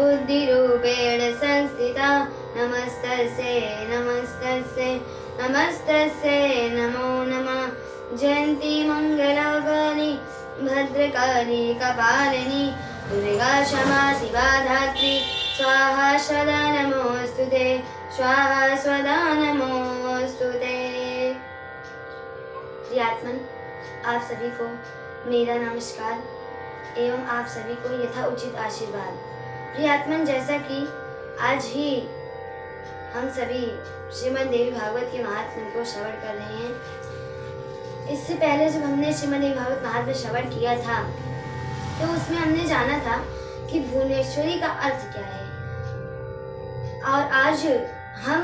बुद्धिरूपेण संस्थिता नमस्तस्यै नमस्तस्यै नमस्तस्यै नमो नमः। जयन्ती मङ्गलगौरी भद्रकाली कपालिनी दुर्गा क्षमा शिवा धात्री स्वाहा सदा नमोस्तुते स्वाहा स्वदा नमोस्तुते। प्रियात्मन, आप सभी को मेरा नमस्कार एवं आप सभी को यथा उचित आशीर्वाद। प्रियात्मन, जैसा कि आज ही हम सभी श्रीमद् देवी भागवत के महात्म्य को श्रवण कर रहे हैं, इससे पहले जब हमने श्रीमद् देवी भागवत महात्म्य श्रवण किया था तो उसमें हमने जाना था कि भुवनेश्वरी का अर्थ क्या है। और आज हम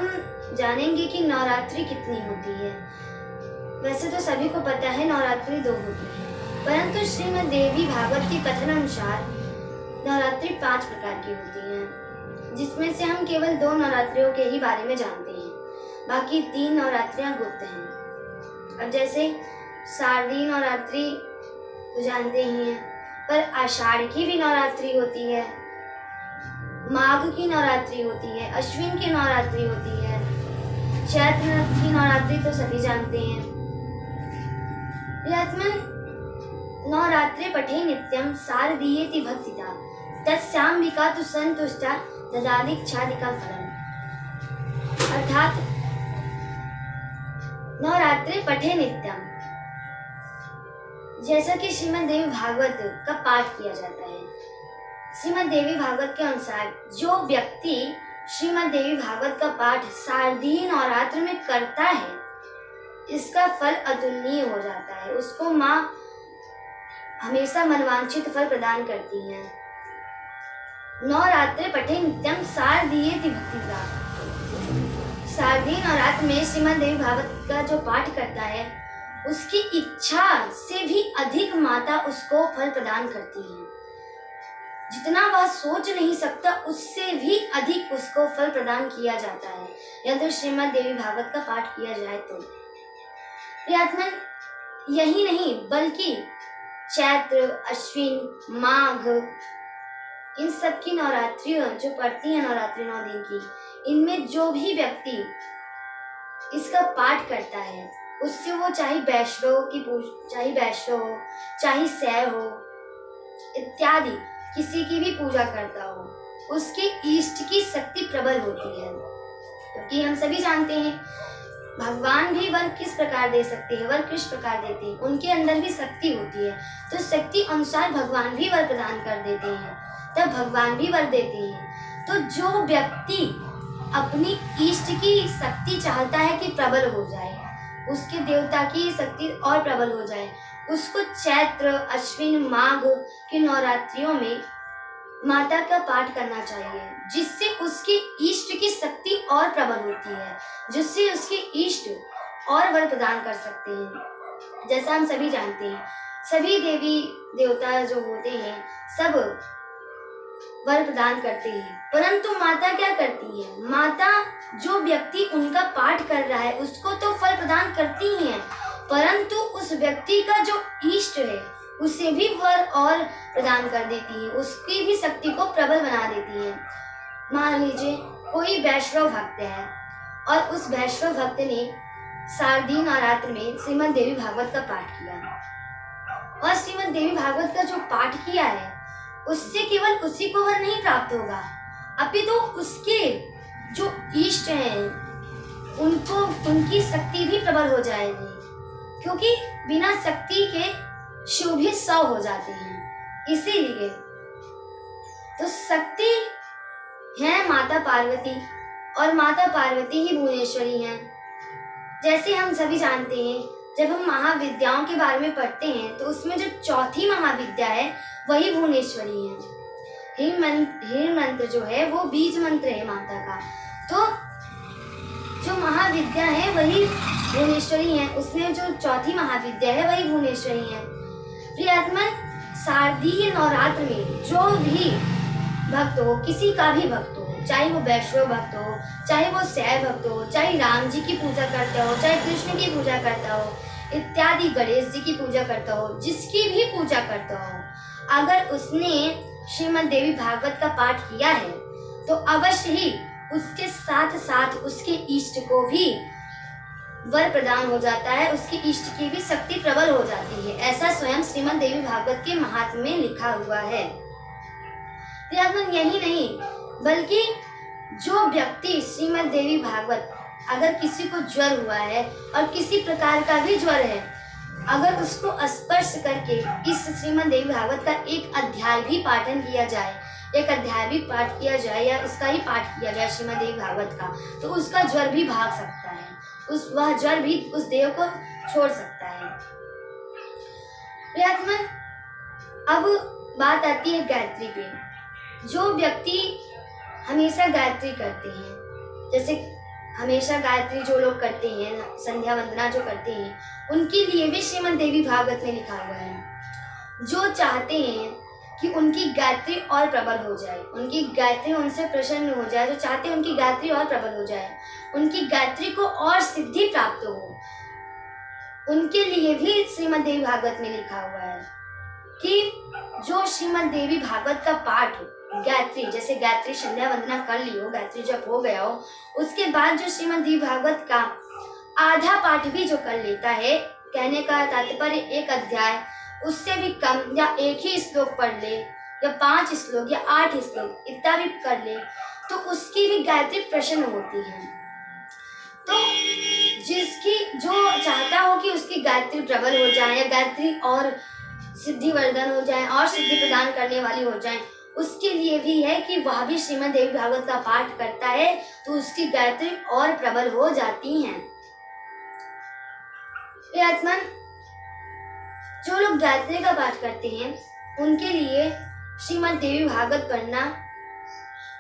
जानेंगे कि नवरात्रि कितनी होती है। वैसे तो सभी को पता है नवरात्रि 2 होती है, परंतु श्रीमद् देवी भागवत के कथन अनुसार नवरात्रि 5 प्रकार की होती हैं, जिसमें से हम केवल 2 नवरात्रियों के ही बारे में जानते हैं, बाकी 3 नवरात्रियां गुप्त हैं। और जैसे शारदीय नवरात्रि तो जानते ही हैं, पर आषाढ़ की भी नवरात्रि होती है, माघ की नवरात्रि होती है, अश्विन की नवरात्रि होती है, चैत्र की नवरात्रि तो सभी जानते हैं। प्रियात्मन, नवरात्रे पठे नित्यं शारदीयेति भक्तिता तस्याम्बिका तु संतुष्टा ददादिच्छादिका फलम्। अर्थात नवरात्रे पठे नित्यम, जैसा कि श्रीमद् देवी भागवत का पाठ किया जाता है। श्रीमद् देवी भागवत के अनुसार जो व्यक्ति श्रीमद् देवी भागवत का पाठ शारदीय नवरात्र में करता है, इसका फल अतुलनीय हो जाता है। उसको माँ हमेशा मनवांछित फल प्रदान करती हैं। नवरात्रे पठे नित्यम शारदीयेति भक्तिता। शारदीय नवरात्र में श्रीमद् देवी भागवत का जो पाठ करता है, उसकी इच्छा से भी अधिक माता उसको फल प्रदान करती है। जितना वह सोच नहीं सकता, उससे भी अधिक उसको फल प्रदान किया जाता है यदि श्रीमद् देवी भागवत का पाठ किया जाए तो। प्रियात्मन, यही नहीं बल्कि चैत्र, अश्विन, माघ, इन सब की नवरात्रियां जो पड़ती हैं, नवरात्रि 9 दिन की, इनमें जो भी व्यक्ति इसका पाठ करता है, उससे वो चाहे वैष्णव हो, चाहे शैव हो इत्यादि किसी की भी पूजा करता हो, उसके इष्ट की शक्ति प्रबल होती है। क्योंकि हम सभी जानते हैं भगवान भी वर किस प्रकार दे सकते हैं, वर किस प्रकार देते हैं, उनके अंदर भी शक्ति होती है। तो शक्ति अनुसार भगवान भी वर प्रदान कर देते हैं, तब भगवान भी वर देते हैं। तो जो व्यक्ति अपनी इष्ट की शक्ति चाहता है कि प्रबल हो जाए, उसके देवता की शक्ति और प्रबल हो जाए, उसको चैत्र, अश्विन, माघ की नवरात्रियों में माता का पाठ करना चाहिए, जिससे उसके इष्ट की शक्ति और प्रबल होती है, जिससे उसके इष्ट और वर प्रदान कर सकते हैं। जैसा हम सभी जानते हैं, सभी देवी देवता जो होते हैं सब वर प्रदान करते हैं, परंतु माता क्या करती है? माता जो व्यक्ति उनका पाठ कर रहा है उसको तो फल प्रदान करती ही है, परंतु उस व्यक्ति का जो इष्ट है उसे भी वर और प्रदान कर देती है, उसकी भी शक्ति को प्रबल बना देती है। मान लीजिए कोई वैष्णव भक्त है और उस वैष्णव भक्त ने शारदीय नवरात्र में श्रीमद् देवी भागवत का पाठ किया, और श्रीमद् देवी भागवत का जो पाठ किया है उससे केवल उसी को वर नहीं प्राप्त होगा, अपितु तो उसके जो इष्ट हैं उनको उनकी शक्ति भी प्रबल हो जाएगी, क्योंकि बिना शक्ति के शिव भी 100 हो जाते हैं। इसीलिए तो शक्ति है माता पार्वती, और माता पार्वती ही भुवनेश्वरी हैं। जैसे हम सभी जानते हैं, जब हम महाविद्याओं के बारे में पढ़ते हैं तो उसमें जो चौथी महाविद्या है वही भुवनेश्वरी है। हीर मंत्र जो है वो बीज मंत्र है माता का, तो जो महाविद्या है वही भुवनेश्वरी है, उसमें जो चौथी महाविद्या है वही भुवनेश्वरी है। प्रियात्मन, शारदीय नवरात्र में जो भी भक्त हो, किसी का भी भक्त हो, चाहे वो वैष्णव भक्त हो, चाहे वो शैव भक्त हो, चाहे राम जी की पूजा करता हो, चाहे कृष्ण की पूजा करता हो इत्यादि, गणेश जी की पूजा करता हो, जिसकी भी पूजा करता हो, अगर उसने श्रीमद् देवी भागवत का पाठ किया है तो अवश्य ही उसके साथ साथ उसके इष्ट को भी वर प्रदान हो जाता है, उसके इष्ट की भी शक्ति प्रबल हो जाती है। ऐसा स्वयं श्रीमद् देवी भागवत के महात्म्य में लिखा हुआ है। यही नहीं बल्कि जो व्यक्ति श्रीमद् देवी भागवत, अगर किसी को ज्वर हुआ है और किसी प्रकार का भी ज्वर है, अगर उसको स्पर्श करके इस श्रीमद् देवी भागवत का एक अध्याय भी पाठन किया जाए, एक अध्याय भी पाठ किया जाए या इसका ही पाठ किया जाए श्रीमद् देवी भागवत का, तो उसका ज्वर भी भाग सकता है, वह ज्वर भी उस देव को छोड़ सकता है। प्रियात्मन, अब बात आती है गायत्री पे। जो व्यक्ति हमेशा गायत्री करते हैं, जैसे हमेशा गायत्री जो लोग करते हैं, संध्या वंदना जो करते हैं, उनके लिए भी श्रीमद् देवी भागवत में लिखा हुआ है। जो चाहते हैं कि उनकी गायत्री और प्रबल हो जाए, उनकी गायत्री उनसे प्रसन्न हो जाए, जो चाहते हैं उनकी गायत्री और प्रबल हो जाए, उनकी गायत्री को और सिद्धि प्राप्त हो, उनके लिए भी श्रीमद् देवी भागवत में लिखा हुआ है कि जो श्रीमद् देवी भागवत का पाठ गायत्री, जैसे गायत्री संध्या वंदना कर ली हो, गायत्री जप हो गया हो, उसके बाद जो श्रीमद् देवी भागवत का आधा पाठ भी जो कर लेता है, कहने का तात्पर्य एक अध्याय उससे भी कम या एक ही श्लोक पढ़ ले या 5 श्लोक या 8 श्लोक इतना भी कर ले, तो उसकी भी गायत्री प्रसन्न होती है। तो जो चाहता हो कि उसकी गायत्री प्रबल हो जाए या गायत्री और सिद्धि वर्धन हो जाए और सिद्धि प्रदान करने वाली हो जाए, उसके लिए भी है कि वह भी श्रीमद् देवी भागवत का पाठ करता है तो उसकी गायत्री और प्रबल हो जाती हैं। आत्मन, जो लोग गायत्री का पाठ करते हैं उनके लिए श्रीमद् देवी भागवत पढ़ना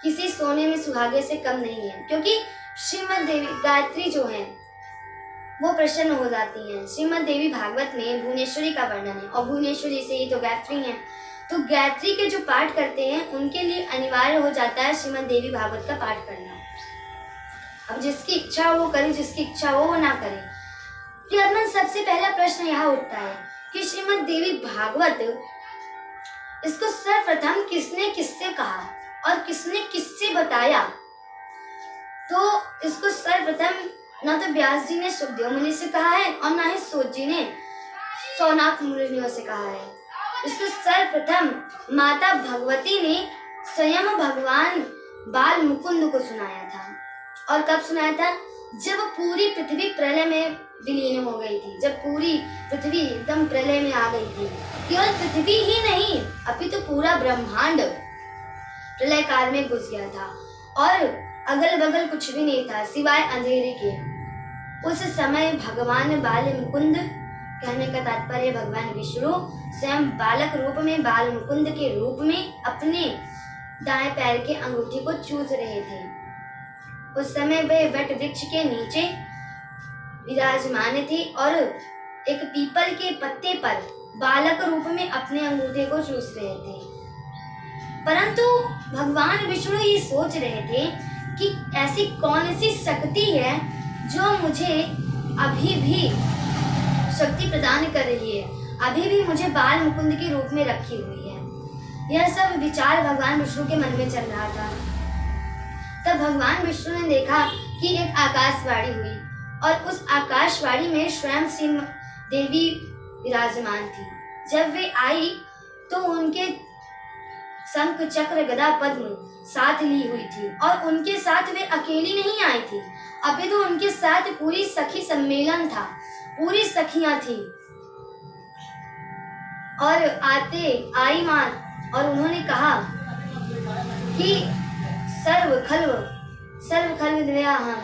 किसी सोने में सुहागे से कम नहीं है, क्योंकि श्रीमद् देवी गायत्री जो है वो प्रसन्न हो जाती हैं। श्रीमद् देवी भागवत में भुवनेश्वरी का वर्णन है और भुवनेश्वरी से ही तो गायत्री है, तो गायत्री के जो पाठ करते हैं उनके लिए अनिवार्य हो जाता है श्रीमद् देवी भागवत का पाठ करना। अब जिसकी इच्छा हो वो करे, जिसकी इच्छा हो वो ना करे। प्रियतमन, सबसे पहला प्रश्न यहाँ उठता है कि श्रीमद् देवी भागवत, इसको सर्वप्रथम किसने किससे कहा और किसने किससे बताया? तो इसको सर्वप्रथम न तो व्यास जी ने सुखदेव मुनि से कहा है और न ही सूत जी ने सौनक मुनियों से कहा है। इसको सर्वप्रथम माता भगवती ने स्वयं भगवान बाल मुकुंद को सुनाया था। और कब सुनाया था? जब पूरी पृथ्वी प्रलय में विलीन हो गई थी, जब पूरी पृथ्वी एकदम प्रलय में आ गई थी। केवल पृथ्वी ही नहीं, अभी तो पूरा ब्रह्मांड प्रलय काल में घुस गया था और अगल बगल कुछ भी नहीं था सिवाय अंधेरे के। उस समय भगवान बाल मुकुंद, कहने का तात्पर्य भगवान विष्णु स्वयं बालक रूप में, बाल मुकुंद के रूप में अपने दाएं पैर के अंगूठी को चूस रहे थे। उस समय वे वट वृक्ष के नीचे विराजमान थे और एक पीपल के पत्ते पर बालक रूप में अपने अंगूठे को चूस रहे थे। परंतु भगवान विष्णु ये सोच रहे थे कि ऐसी कौन सी शक्ति है जो मुझे अभी भी शक्ति प्रदान कर रही है, अभी भी मुझे बाल मुकुंद के रूप में रखी हुई है। यह सब विचार भगवान विष्णु के मन में चल रहा था। तब भगवान विष्णु ने देखा कि एक आकाशवाणी हुई और उस आकाशवाणी में स्वयं श्री देवी विराजमान थी। जब वे आई तो उनके शंख चक्र गदा पद्म साथ ली हुई थी और उनके साथ वे अकेली नहीं आई थी, अभी तो उनके साथ पूरी सखी सम्मेलन था, पूरी सखियां थी। और आई मां और उन्होंने कहा कि सर्व खल्व दया हम